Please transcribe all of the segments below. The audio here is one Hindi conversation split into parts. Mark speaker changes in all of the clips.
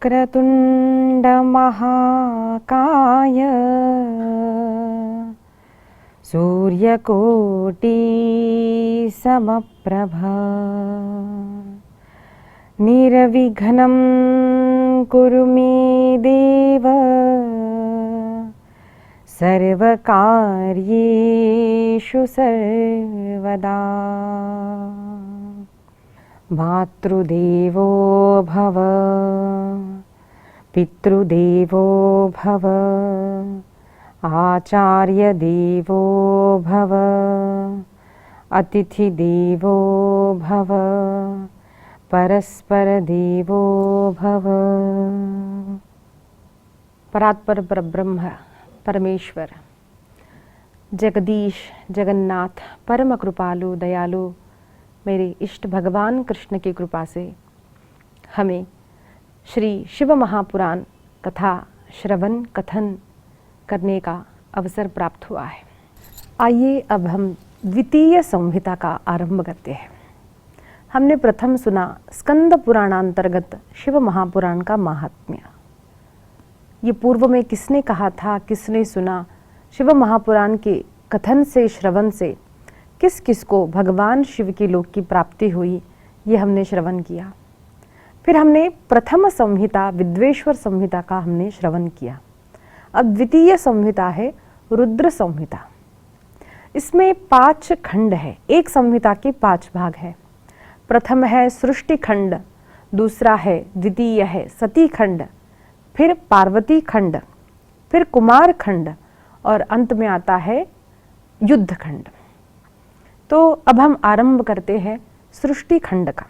Speaker 1: वक्रतुण्ड महाकाय सूर्यकोटि समप्रभा निर्विघ्नं कुरु मे देव सर्वकार्येषु सर्वदा। मातृदेवो भव पितृदेवो भव आचार्यदेवो भव अतिथिदेवो भव परस्परदेवो भव। परात्पर परब्रह्म परमेश्वर जगदीश जगन्नाथ परम कृपालु दयालु मेरे इष्ट भगवान कृष्ण की कृपा से हमें श्री शिव महापुराण कथा श्रवण कथन करने का अवसर प्राप्त हुआ है। आइए अब हम द्वितीय संहिता का आरंभ करते हैं। हमने प्रथम सुना स्कंद पुराणांतर्गत शिव महापुराण का महात्म्य। ये पूर्व में किसने कहा था, किसने सुना, शिव महापुराण के कथन से श्रवण से किस किस को भगवान शिव की लोक की प्राप्ति हुई, ये हमने श्रवण किया। फिर हमने प्रथम संहिता विद्वेश्वर संहिता का हमने श्रवण किया। अब द्वितीय संहिता है रुद्र संहिता। इसमें 5 खंड है। एक संहिता के 5 भाग है। प्रथम है सृष्टि खंड, दूसरा है द्वितीय है सती खंड, फिर पार्वती खंड, फिर कुमार खंड और अंत में आता है युद्ध खंड। तो अब हम आरंभ करते हैं सृष्टि खंड का।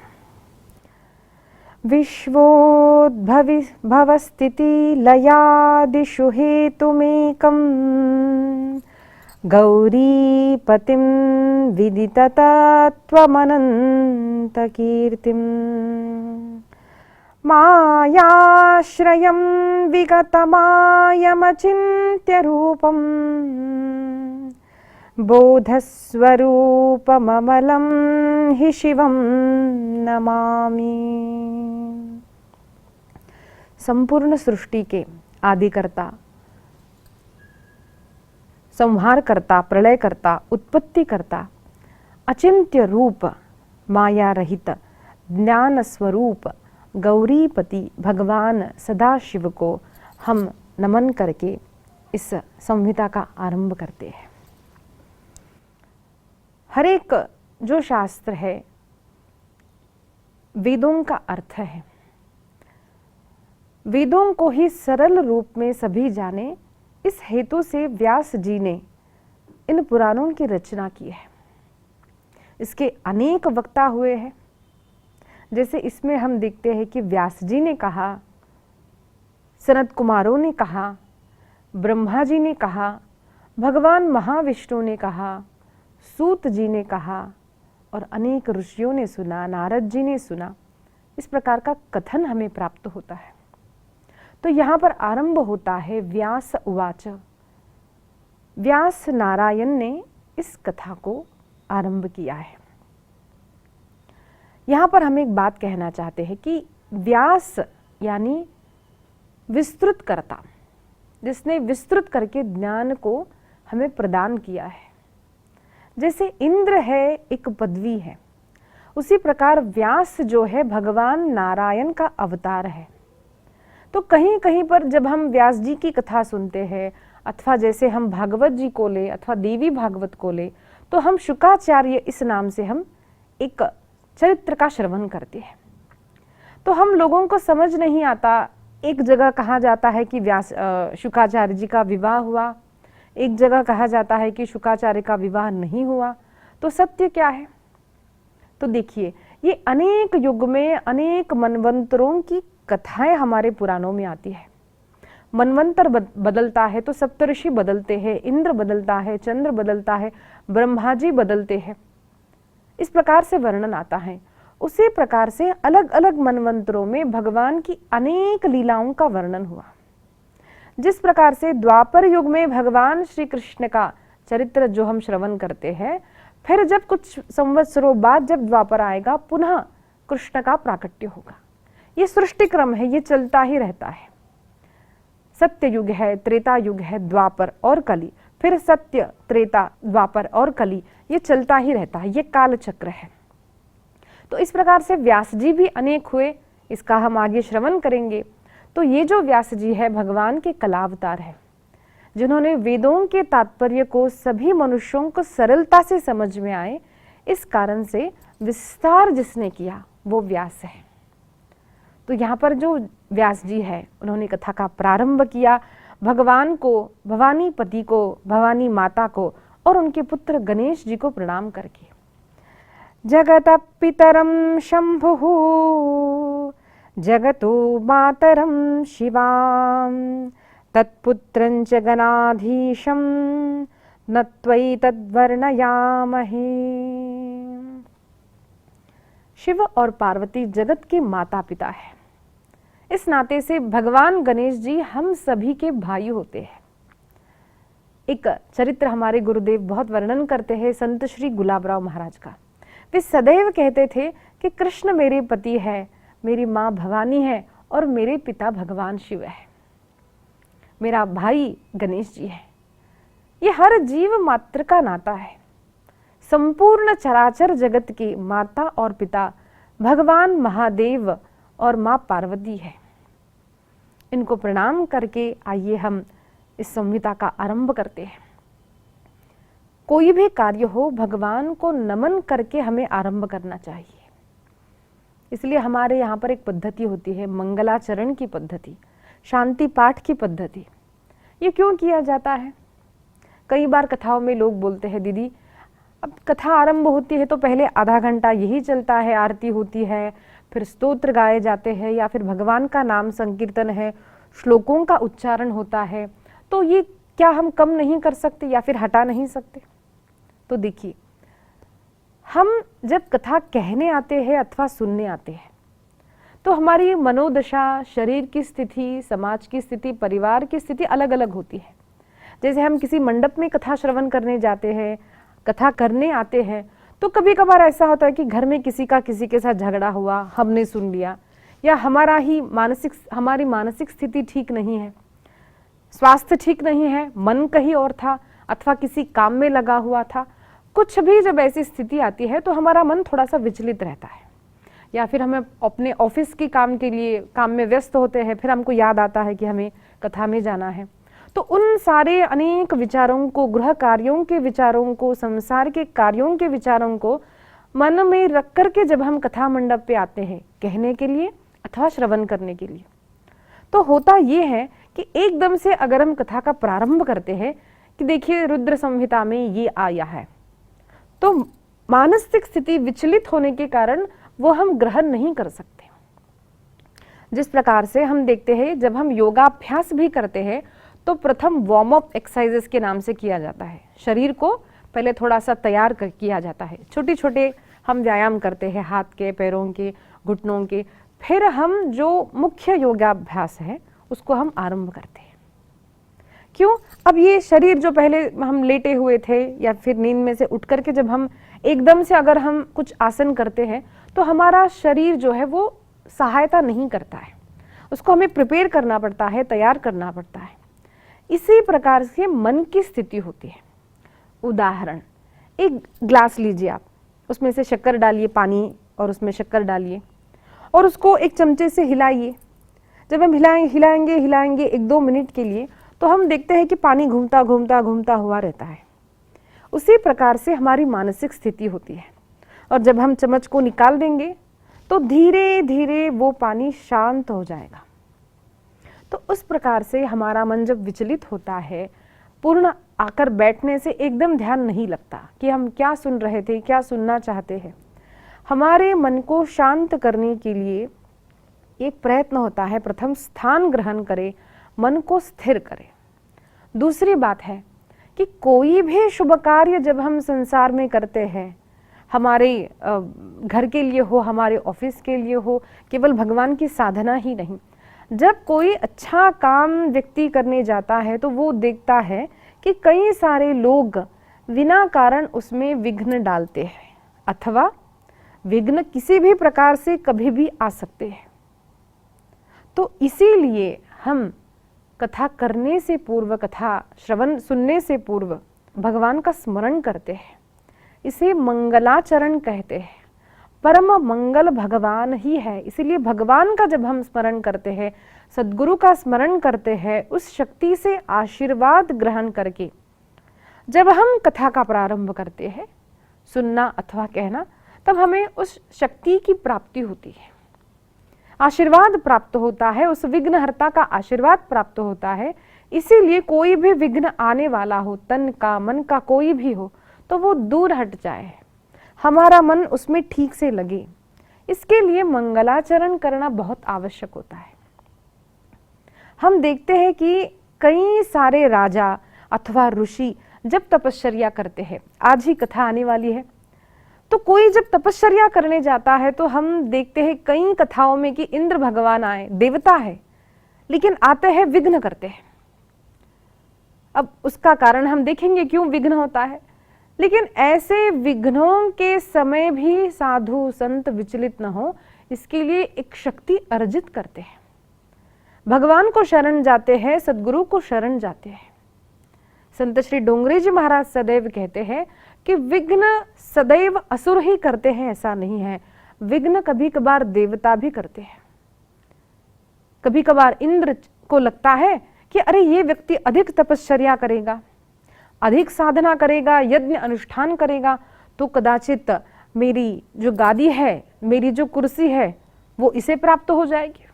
Speaker 1: विश्वोद्भवस्थिति लयादिषु हेतुमेकं गौरीपतिं विदिततत्त्वमनन्तकीर्तिं मायाश्रयं विगतमायमचिन्त्य रूपम् बोधस्वरूपममलं हि शिवं नमामि। संपूर्ण सृष्टि के आदिकर्ता, संहारकर्ता, प्रलयकर्ता, उत्पत्तिकर्ता, अचिंत्य रूप, माया रहित, ज्ञान स्वरूप गौरीपति भगवान सदाशिव को हम नमन करके इस संहिता का आरंभ करते हैं। हर एक जो शास्त्र है वेदों का अर्थ है। वेदों को ही सरल रूप में सभी जाने, इस हेतु से व्यास जी ने इन पुराणों की रचना की है। इसके अनेक वक्ता हुए हैं। जैसे इसमें हम देखते हैं कि व्यास जी ने कहा, सनत कुमारों ने कहा, ब्रह्मा जी ने कहा, भगवान महाविष्णु ने कहा, सूत जी ने कहा और अनेक ऋषियों ने सुना, नारद जी ने सुना। इस प्रकार का कथन हमें प्राप्त होता है। तो यहाँ पर आरंभ होता है व्यास उवाच। व्यास नारायण ने इस कथा को आरंभ किया है। यहाँ पर हम एक बात कहना चाहते हैं कि व्यास यानी विस्तृत करता, जिसने विस्तृत करके ज्ञान को हमें प्रदान किया है। जैसे इंद्र है एक पदवी है, उसी प्रकार व्यास जो है भगवान नारायण का अवतार है। तो कहीं कहीं पर जब हम व्यास जी की कथा सुनते हैं, अथवा जैसे हम भागवत जी को ले अथवा देवी भागवत को ले, तो हम शुकाचार्य इस नाम से हम एक चरित्र का श्रवण करते हैं। तो हम लोगों को समझ नहीं आता, एक जगह कहा जाता है कि शुकाचार्य जी का विवाह हुआ, एक जगह कहा जाता है कि शुकाचार्य का विवाह नहीं हुआ। तो सत्य क्या है? तो देखिए, ये अनेक युग में अनेक मनवंतरों की कथाएं हमारे पुराणों में आती है। मनवंतर बदलता है तो सप्तऋषि बदलते हैं, इंद्र बदलता है, चंद्र बदलता है, ब्रह्मा जी बदलते हैं। इस प्रकार से वर्णन आता है। उसी प्रकार से अलग अलग मनवंतरों में भगवान की अनेक लीलाओं का वर्णन हुआ। जिस प्रकार से द्वापर युग में भगवान श्री कृष्ण का चरित्र जो हम श्रवण करते हैं, फिर जब कुछ संवत्सरों बाद जब द्वापर आएगा पुनः कृष्ण का प्राकट्य होगा। ये सृष्टि क्रम है, ये चलता ही रहता है। सत्य युग है, त्रेता युग है, द्वापर और कली, फिर सत्य, त्रेता, द्वापर और कली, ये चलता ही रहता है, ये काल चक्र है। तो इस प्रकार से व्यास जी भी अनेक हुए, इसका हम आगे श्रवण करेंगे। तो ये जो व्यास जी है भगवान के कलावतार है, जिन्होंने वेदों के तात्पर्य को सभी मनुष्यों को सरलता से समझ में आए, इस कारण से विस्तार जिसने किया वो व्यास है। तो यहाँ पर जो व्यास जी है उन्होंने कथा का प्रारंभ किया भगवान को, भवानी पति को, भवानी माता को और उनके पुत्र गणेश जी को प्रणाम करके। जगत पितरम शंभुः जगतो मातरम शिवाम तत्पुत्रं च गणाधीशं न त्वयि तद्वर्णयामहे। शिव और पार्वती जगत के माता पिता है। इस नाते से भगवान गणेश जी हम सभी के भाई होते हैं। एक चरित्र हमारे गुरुदेव बहुत वर्णन करते हैं संत श्री गुलाबराव महाराज का। वे सदैव कहते थे कि कृष्ण मेरे पति है, मेरी माँ भवानी है और मेरे पिता भगवान शिव है, मेरा भाई गणेश जी है। ये हर जीव मात्र का नाता है। संपूर्ण चराचर जगत की माता और पिता भगवान महादेव और माँ पार्वती है। इनको प्रणाम करके आइए हम इस संहिता का आरंभ करते हैं। कोई भी कार्य हो भगवान को नमन करके हमें आरंभ करना चाहिए। इसलिए हमारे यहाँ पर एक पद्धति होती है, मंगलाचरण की पद्धति, शांति पाठ की पद्धति। ये क्यों किया जाता है? कई बार कथाओं में लोग बोलते हैं, दीदी अब कथा आरंभ होती है तो पहले आधा घंटा यही चलता है, आरती होती है, फिर स्तोत्र गाए जाते हैं या फिर भगवान का नाम संकीर्तन है, श्लोकों का उच्चारण होता है, तो ये क्या हम कम नहीं कर सकते या फिर हटा नहीं सकते? तो देखिए, हम जब कथा कहने आते हैं अथवा सुनने आते हैं तो हमारी मनोदशा, शरीर की स्थिति, समाज की स्थिति, परिवार की स्थिति अलग अलग होती है। जैसे हम किसी मंडप में कथा श्रवण करने जाते हैं, कथा करने आते हैं, तो कभी कभार ऐसा होता है कि घर में किसी के साथ झगड़ा हुआ, हमने सुन लिया, या हमारी मानसिक स्थिति ठीक नहीं है, स्वास्थ्य ठीक नहीं है, मन कहीं और था अथवा किसी काम में लगा हुआ था। कुछ भी जब ऐसी स्थिति आती है तो हमारा मन थोड़ा सा विचलित रहता है, या फिर हमें अपने ऑफिस के काम के लिए काम में व्यस्त होते हैं, फिर हमको याद आता है कि हमें कथा में जाना है। तो उन सारे अनेक विचारों को, गृह कार्यों के विचारों को, संसार के कार्यों के विचारों को मन में रख करके जब हम कथा मंडप पे आते हैं कहने के लिए अथवा श्रवण करने के लिए, तो होता ये है कि एकदम से अगर हम कथा का प्रारंभ करते हैं कि देखिए रुद्र संहिता में ये आया है, तो मानसिक स्थिति विचलित होने के कारण वो हम ग्रहण नहीं कर सकते। जिस प्रकार से हम देखते हैं जब हम योगाभ्यास भी करते हैं तो प्रथम वार्म अप एक्सरसाइजेस के नाम से किया जाता है। शरीर को पहले थोड़ा सा तैयार किया जाता है, छोटे छोटे हम व्यायाम करते हैं, हाथ के, पैरों के, घुटनों के, फिर हम जो मुख्य योगाभ्यास है उसको हम आरंभ करते हैं। क्यों? अब ये शरीर जो पहले हम लेटे हुए थे या फिर नींद में से उठ करके जब हम एकदम से अगर हम कुछ आसन करते हैं तो हमारा शरीर जो है वो सहायता नहीं करता है, उसको हमें प्रिपेयर करना पड़ता है, तैयार करना पड़ता है। इसी प्रकार से मन की स्थिति होती है। उदाहरण, एक ग्लास लीजिए आप, उसमें से शक्कर डालिए, पानी और उसमें शक्कर डालिए और उसको एक चमचे से हिलाइए। जब हम हिलाएंगे 1-2 मिनट के लिए तो हम देखते हैं कि पानी घूमता घूमता घूमता हुआ रहता है। उसी प्रकार से हमारी मानसिक स्थिति होती है, और जब हम चम्मच को निकाल देंगे तो धीरे धीरे वो पानी शांत हो जाएगा। तो उस प्रकार से हमारा मन जब विचलित होता है, पूर्ण आकर बैठने से एकदम ध्यान नहीं लगता कि हम क्या सुन रहे थे, क्या सुनना चाहते हैं। हमारे मन को शांत करने के लिए एक प्रयत्न होता है, प्रथम स्थान ग्रहण करें, मन को स्थिर करें। दूसरी बात है कि कोई भी शुभ कार्य जब हम संसार में करते हैं, हमारे घर के लिए हो, हमारे ऑफिस के लिए हो, केवल भगवान की साधना ही नहीं, जब कोई अच्छा काम व्यक्ति करने जाता है तो वो देखता है कि कई सारे लोग बिना कारण उसमें विघ्न डालते हैं, अथवा विघ्न किसी भी प्रकार से कभी भी आ सकते हैं। तो इसीलिए हम कथा करने से पूर्व, कथा श्रवण सुनने से पूर्व भगवान का स्मरण करते हैं। इसे मंगलाचरण कहते हैं। परम मंगल भगवान ही है। इसीलिए भगवान का जब हम स्मरण करते हैं, सद्गुरु का स्मरण करते हैं, उस शक्ति से आशीर्वाद ग्रहण करके जब हम कथा का प्रारंभ करते हैं, सुनना अथवा कहना, तब हमें उस शक्ति की प्राप्ति होती है, आशीर्वाद प्राप्त होता है, उस विघ्नहर्ता का आशीर्वाद प्राप्त होता है। इसीलिए कोई भी विघ्न आने वाला हो, तन का मन का कोई भी हो, तो वो दूर हट जाए, हमारा मन उसमें ठीक से लगे। इसके लिए मंगलाचरण करना बहुत आवश्यक होता है। हम देखते हैं कि कई सारे राजा अथवा ऋषि जब तपश्चर्या करते हैं, आज ही कथा आने वाली है, तो कोई जब तपश्चर्या करने जाता है तो हम देखते हैं कई कथाओं में कि इंद्र भगवान आए, देवता है, लेकिन आते हैं विघ्न करते हैं। अब उसका कारण हम देखेंगे क्यों विघ्न होता है, लेकिन ऐसे विघ्नों के समय भी साधु संत विचलित न हो, इसके लिए एक शक्ति अर्जित करते हैं, भगवान को शरण जाते हैं, सद्गुरु को शरण जाते हैं। संत श्री डोंगरे जी महाराज सदैव कहते हैं कि विघ्न सदैव असुर ही करते हैं, ऐसा नहीं है। विघ्न कभी कभार देवता भी करते हैं। कभी कभार इंद्र को लगता है कि अरे ये व्यक्ति अधिक तपश्चर्या करेगा, अधिक साधना करेगा, यज्ञ अनुष्ठान करेगा, तो कदाचित मेरी जो गादी है, मेरी जो कुर्सी है, वो इसे प्राप्त हो जाएगी।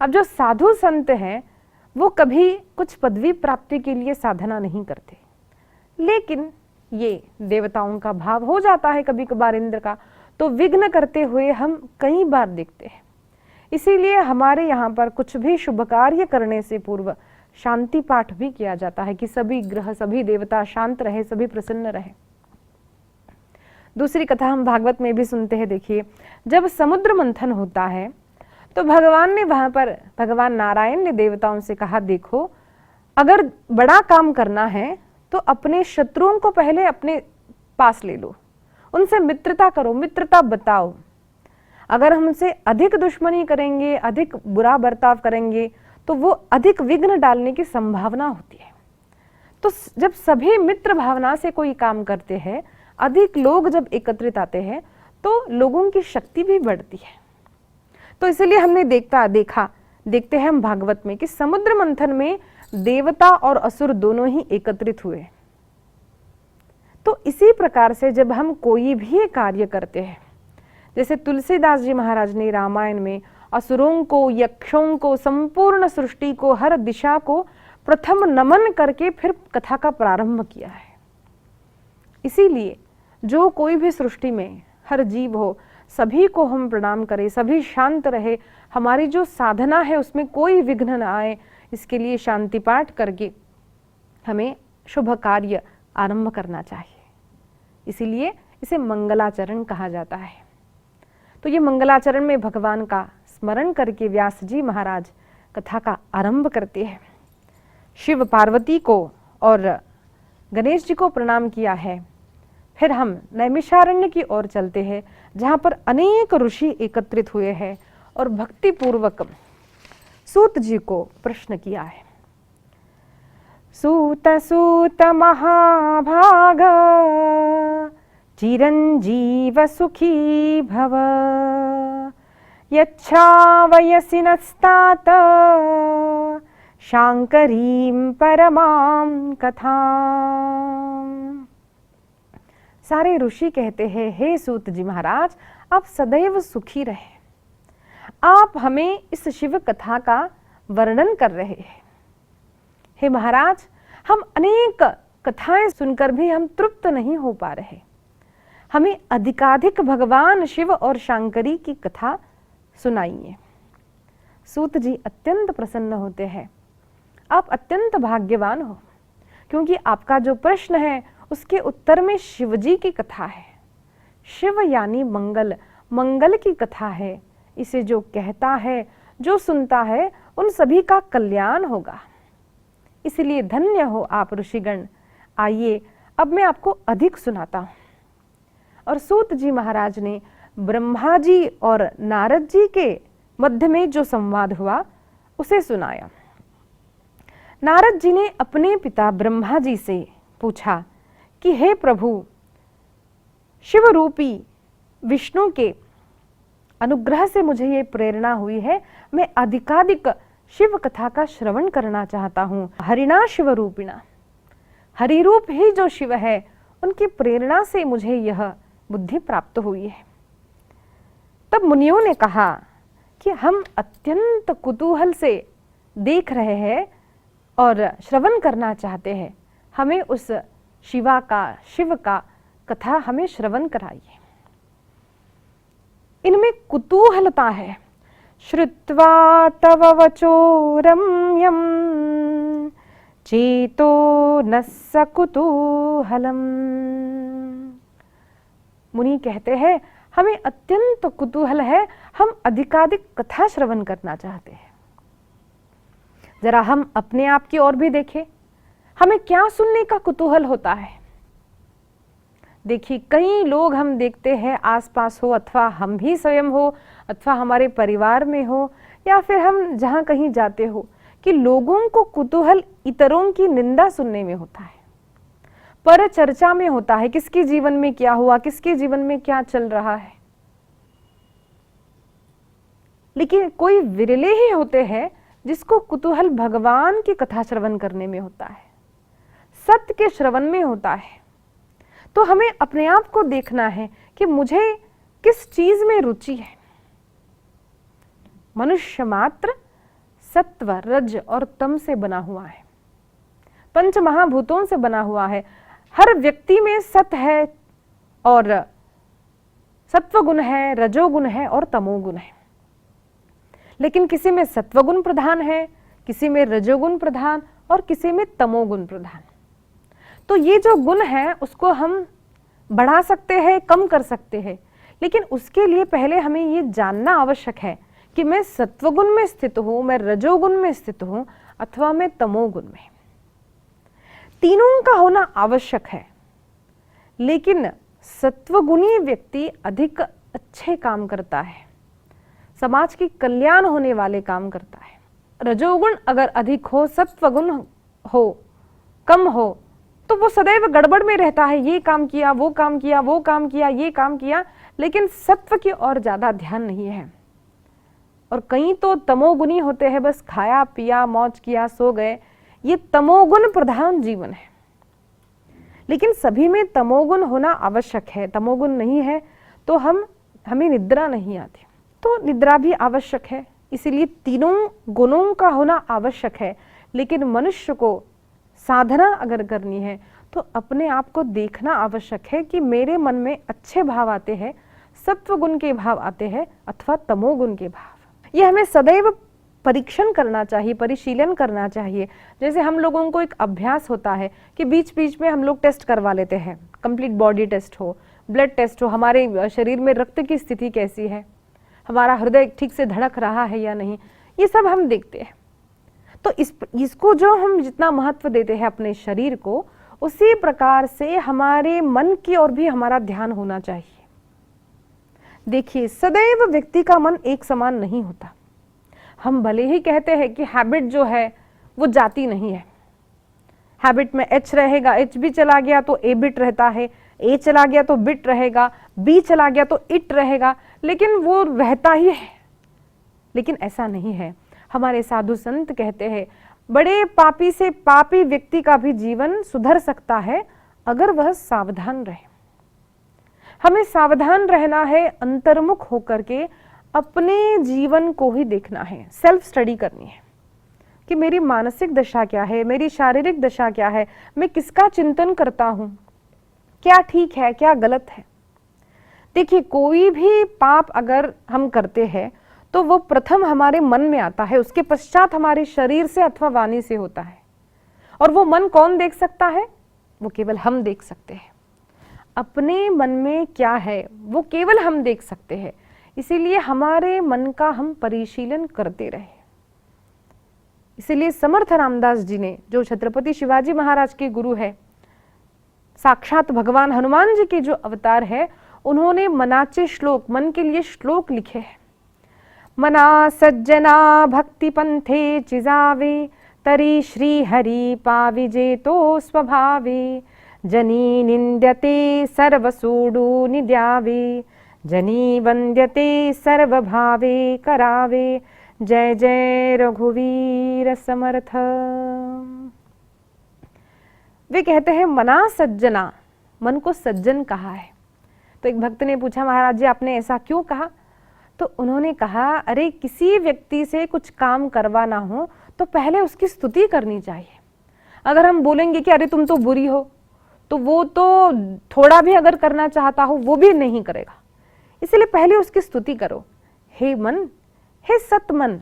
Speaker 1: अब जो साधु संत हैं वो कभी कुछ पदवी प्राप्ति के लिए साधना नहीं करते, लेकिन ये देवताओं का भाव हो जाता है कभी कभार इंद्र का, तो विघ्न करते हुए हम कई बार देखते हैं। इसीलिए हमारे यहाँ पर कुछ भी शुभ कार्य करने से पूर्व शांति पाठ भी किया जाता है कि सभी ग्रह, सभी देवता शांत रहे, सभी प्रसन्न रहे। दूसरी कथा हम भागवत में भी सुनते हैं। देखिए, जब समुद्र मंथन होता है तो भगवान ने वहां पर, भगवान नारायण ने देवताओं से कहा, देखो अगर बड़ा काम करना है तो अपने शत्रुओं को पहले अपने पास ले लो, उनसे मित्रता करो, मित्रता बताओ। अगर हम उनसे अधिक दुश्मनी करेंगे, अधिक बुरा बर्ताव करेंगे, तो वो अधिक विघ्न डालने की संभावना होती है। तो जब सभी मित्र भावना से कोई काम करते हैं, अधिक लोग जब एकत्रित आते हैं, तो लोगों की शक्ति भी बढ़ती है। तो इसलिए हमने देखते हैं हम भागवत में कि समुद्र मंथन में देवता और असुर दोनों ही एकत्रित हुए। तो इसी प्रकार से जब हम कोई भी कार्य करते हैं, जैसे तुलसीदास जी महाराज ने रामायण में असुरों को, यक्षों को, संपूर्ण सृष्टि को, हर दिशा को प्रथम नमन करके फिर कथा का प्रारंभ किया है। इसीलिए जो कोई भी सृष्टि में हर जीव हो, सभी को हम प्रणाम करें, सभी शांत रहे, हमारी जो साधना है उसमें कोई विघ्न न आए, इसके लिए शांति पाठ करके हमें शुभ कार्य आरंभ करना चाहिए। इसीलिए इसे मंगलाचरण कहा जाता है। तो ये मंगलाचरण में भगवान का स्मरण करके व्यास जी महाराज कथा का आरंभ करते हैं। शिव पार्वती को और गणेश जी को प्रणाम किया है। फिर हम नैमिषारण्य की ओर चलते हैं, जहाँ पर अनेक ऋषि एकत्रित हुए हैं और भक्ति पूर्वक सूत जी को प्रश्न किया है। सूत सूत महाभाग चिरंजीव सुखी भव, यच्छावयसि नस्तात शांकरीं परमां कथाम्। सारे ऋषि कहते हैं, हे सूत जी महाराज, आप सदैव सुखी रहे। आप हमें इस शिव कथा का वर्णन कर रहे हैं। हे महाराज, हम अनेक कथाएं सुनकर भी हम तृप्त नहीं हो पा रहे। हमें अधिकाधिक भगवान शिव और शांकरी की कथा सुनाइए। सूत जी अत्यंत प्रसन्न होते हैं। आप अत्यंत भाग्यवान हो, क्योंकि आपका जो प्रश्न है उसके उत्तर में शिव जी की कथा है। शिव यानी मंगल, मंगल की कथा है। इसे जो कहता है, जो सुनता है, उन सभी का कल्याण होगा। इसलिए धन्य हो आप ऋषिगण। आइए अब मैं आपको अधिक सुनाता हूं। और सूत जी महाराज ने ब्रह्मा जी और नारद जी के मध्य में जो संवाद हुआ उसे सुनाया। नारद जी ने अपने पिता ब्रह्मा जी से पूछा कि हे प्रभु, शिव रूपी विष्णु के अनुग्रह से मुझे ये प्रेरणा हुई है, मैं अधिकाधिक शिव कथा का श्रवण करना चाहता हूँ। हरिणा शिव रूपिणा, हरि रूप ही जो शिव है उनकी प्रेरणा से मुझे यह बुद्धि प्राप्त हुई है। तब मुनियों ने कहा कि हम अत्यंत कुतूहल से देख रहे हैं और श्रवण करना चाहते हैं, हमें उस शिव का कथा हमें श्रवण कराइए। इनमें कुतूहलता है। श्रुत्वा तव वचो रम्यं चेतो न स कुतूहलम। मुनि कहते हैं हमें अत्यंत कुतूहल है, हम अधिकाधिक कथा श्रवण करना चाहते हैं। जरा हम अपने आप की ओर भी देखें, हमें क्या सुनने का कुतूहल होता है। देखिए, कई लोग हम देखते हैं आसपास हो, अथवा हम भी स्वयं हो, अथवा हमारे परिवार में हो, या फिर हम जहाँ कहीं जाते हो, कि लोगों को कुतूहल इतरों की निंदा सुनने में होता है, पर चर्चा में होता है, किसके जीवन में क्या हुआ, किसके जीवन में क्या चल रहा है। लेकिन कोई विरले ही होते हैं जिसको कुतूहल भगवान की कथा श्रवण करने में होता है, सत्य के श्रवण में होता है। तो हमें अपने आप को देखना है कि मुझे किस चीज में रुचि है। मनुष्य मात्र सत्व, रज और तम से बना हुआ है, पंच महाभूतों से बना हुआ है। हर व्यक्ति में सत है और सत्वगुण है, रजोगुण है और तमोगुण है। लेकिन किसी में सत्वगुण प्रधान है, किसी में रजोगुण प्रधान और किसी में तमोगुण प्रधान। तो ये जो गुण है उसको हम बढ़ा सकते हैं, कम कर सकते हैं, लेकिन उसके लिए पहले हमें ये जानना आवश्यक है कि मैं सत्वगुण में स्थित हूं, मैं रजोगुण में स्थित हूं अथवा मैं तमोगुण में। तीनों का होना आवश्यक है, लेकिन सत्वगुणी व्यक्ति अधिक अच्छे काम करता है, समाज की कल्याण होने वाले काम करता है। रजोगुण अगर अधिक हो, सत्वगुण हो कम हो, तो वो सदैव गड़बड़ में रहता है, ये काम किया, वो काम किया, वो काम किया, ये काम किया, लेकिन सत्व की ओर ज्यादा ध्यान नहीं है। और कई तो तमोगुणी होते हैं, बस खाया पिया मौज किया सो गए, ये तमोगुण प्रधान जीवन है। लेकिन सभी में तमोगुण होना आवश्यक है। तमोगुण नहीं है तो हमें निद्रा नहीं आती, तो निद्रा भी आवश्यक है। इसीलिए तीनों गुणों का होना आवश्यक है। लेकिन मनुष्य को साधना अगर करनी है तो अपने आप को देखना आवश्यक है कि मेरे मन में अच्छे भाव आते हैं, सत्व गुण के भाव आते हैं अथवा तमोगुण के भाव। यह हमें सदैव परीक्षण करना चाहिए, परिशीलन करना चाहिए। जैसे हम लोगों को एक अभ्यास होता है कि बीच बीच में हम लोग टेस्ट करवा लेते हैं, कंप्लीट बॉडी टेस्ट हो, ब्लड टेस्ट हो, हमारे शरीर में रक्त की स्थिति कैसी है, हमारा हृदय ठीक से धड़क रहा है या नहीं, ये सब हम देखते हैं। तो इसको जो हम जितना महत्व देते हैं अपने शरीर को, उसी प्रकार से हमारे मन की ओर भी हमारा ध्यान होना चाहिए। देखिए, सदैव व्यक्ति का मन एक समान नहीं होता। हम भले ही कहते हैं कि हैबिट जो है वो जाती नहीं है, हैबिट में एच रहेगा, एच भी चला गया तो ए बिट रहता है, ए चला गया तो बिट रहेगा, बी चला गया तो इट रहेगा, लेकिन वो रहता ही है। लेकिन ऐसा नहीं है। हमारे साधु संत कहते हैं बड़े पापी से पापी व्यक्ति का भी जीवन सुधर सकता है अगर वह सावधान रहे। हमें सावधान रहना है, अंतर्मुख होकर के अपने जीवन को ही देखना है, सेल्फ स्टडी करनी है कि मेरी मानसिक दशा क्या है, मेरी शारीरिक दशा क्या है, मैं किसका चिंतन करता हूं, क्या ठीक है क्या गलत है। देखिए, कोई भी पाप अगर हम करते हैं तो वो प्रथम हमारे मन में आता है, उसके पश्चात हमारे शरीर से अथवा वाणी से होता है। और वो मन कौन देख सकता है? वो केवल हम देख सकते हैं। अपने मन में क्या है वो केवल हम देख सकते हैं। इसीलिए हमारे मन का हम परिशीलन करते रहे। इसीलिए समर्थ रामदास जी ने, जो छत्रपति शिवाजी महाराज के गुरु है, साक्षात भगवान हनुमान जी के जो अवतार है, उन्होंने मनाचे श्लोक, मन के लिए श्लोक लिखे हैं। मना सज्जना भक्ति पंथे चिजावे तरी श्री हरि पाविजे तो स्वभावे जनी निंद्यते सर्वसूडु निद्यावे जनी वंद्यते सर्वभावे करावे जय जय रघुवीर समर्थ। वे कहते हैं मना सज्जना, मन को सज्जन कहा है। तो एक भक्त ने पूछा महाराज जी आपने ऐसा क्यों कहा? तो उन्होंने कहा अरे किसी व्यक्ति से कुछ काम करवाना हो तो पहले उसकी स्तुति करनी चाहिए। अगर हम बोलेंगे कि अरे तुम तो बुरी हो, तो वो तो थोड़ा भी अगर करना चाहता हो वो भी नहीं करेगा। इसलिए पहले उसकी स्तुति करो। हे मन, हे सत मन,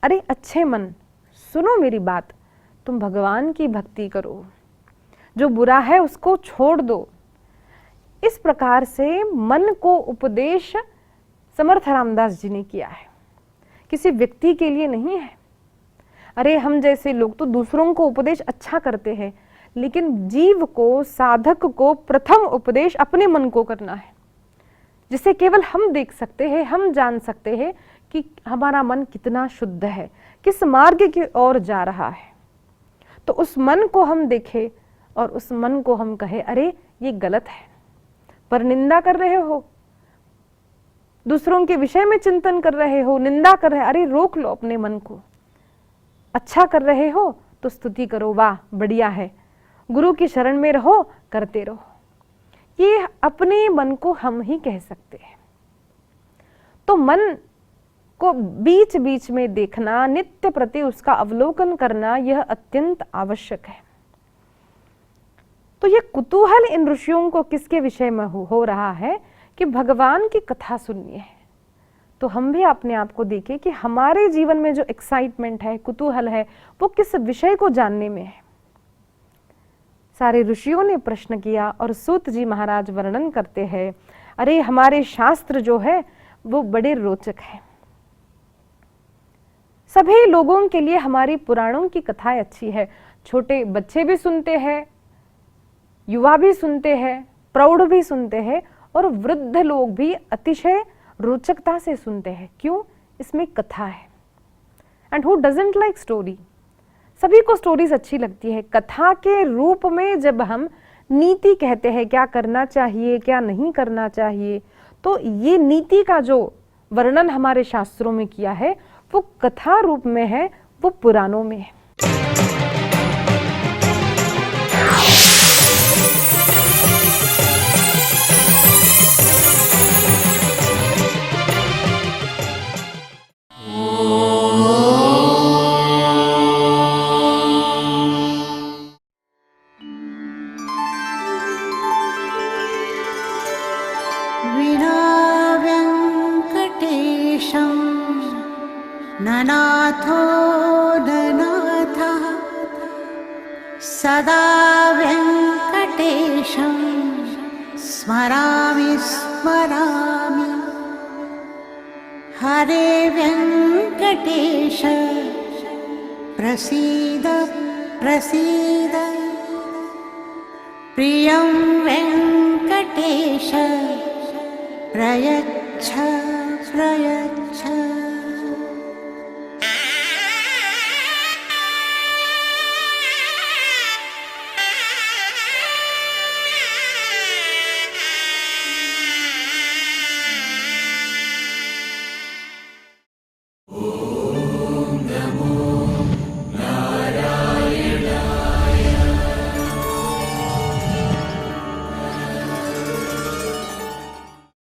Speaker 1: अरे अच्छे मन, सुनो मेरी बात, तुम भगवान की भक्ति करो, जो बुरा है उसको छोड़ दो। इस प्रकार से मन को उपदेश समर्थ रामदास जी ने किया है, किसी व्यक्ति के लिए नहीं है। अरे हम जैसे लोग तो दूसरों को उपदेश अच्छा करते हैं, लेकिन जीव को, साधक को प्रथम उपदेश अपने मन को करना है, जिसे केवल हम देख सकते हैं, हम जान सकते हैं कि हमारा मन कितना शुद्ध है, किस मार्ग की ओर जा रहा है। तो उस मन को हम देखें और उस मन को हम कहे अरे ये गलत है, पर निंदा कर रहे हो, दूसरों के विषय में चिंतन कर रहे हो, निंदा कर रहे हो, अरे रोक लो अपने मन को। अच्छा कर रहे हो तो स्तुति करो, वाह बढ़िया है, गुरु की शरण में रहो, करते रहो। ये अपने मन को हम ही कह सकते हैं। तो मन को बीच बीच में देखना, नित्य प्रति उसका अवलोकन करना, यह अत्यंत आवश्यक है। तो ये कुतूहल इन ऋषियों को किसके विषय में हो रहा है कि भगवान की कथा सुननी है। तो हम भी अपने आप को देखें कि हमारे जीवन में जो एक्साइटमेंट है, कुतूहल है, वो किस विषय को जानने में है। सारे ऋषियों ने प्रश्न किया और सूत जी महाराज वर्णन करते हैं, अरे हमारे शास्त्र जो है वो बड़े रोचक है। सभी लोगों के लिए हमारी पुराणों की कथाएं अच्छी है। छोटे बच्चे भी सुनते हैं, युवा भी सुनते हैं, प्रौढ़ भी सुनते हैं और वृद्ध लोग भी अतिशय रोचकता से सुनते हैं। क्यों? इसमें कथा है। And who doesn't like story? सभी को स्टोरीज अच्छी लगती है। कथा के रूप में जब हम नीति कहते हैं, क्या करना चाहिए क्या नहीं करना चाहिए, तो ये नीति का जो वर्णन हमारे शास्त्रों में किया है वो कथा रूप में है, वो पुराणों में है।
Speaker 2: ननाथो ननाथः सदा वेङ्कटेशं स्मरामि स्मरामि। हरे वेङ्कटेश प्रसीद प्रसीद। प्रियं वेङ्कटेश प्रयच्छ प्रयच्छ।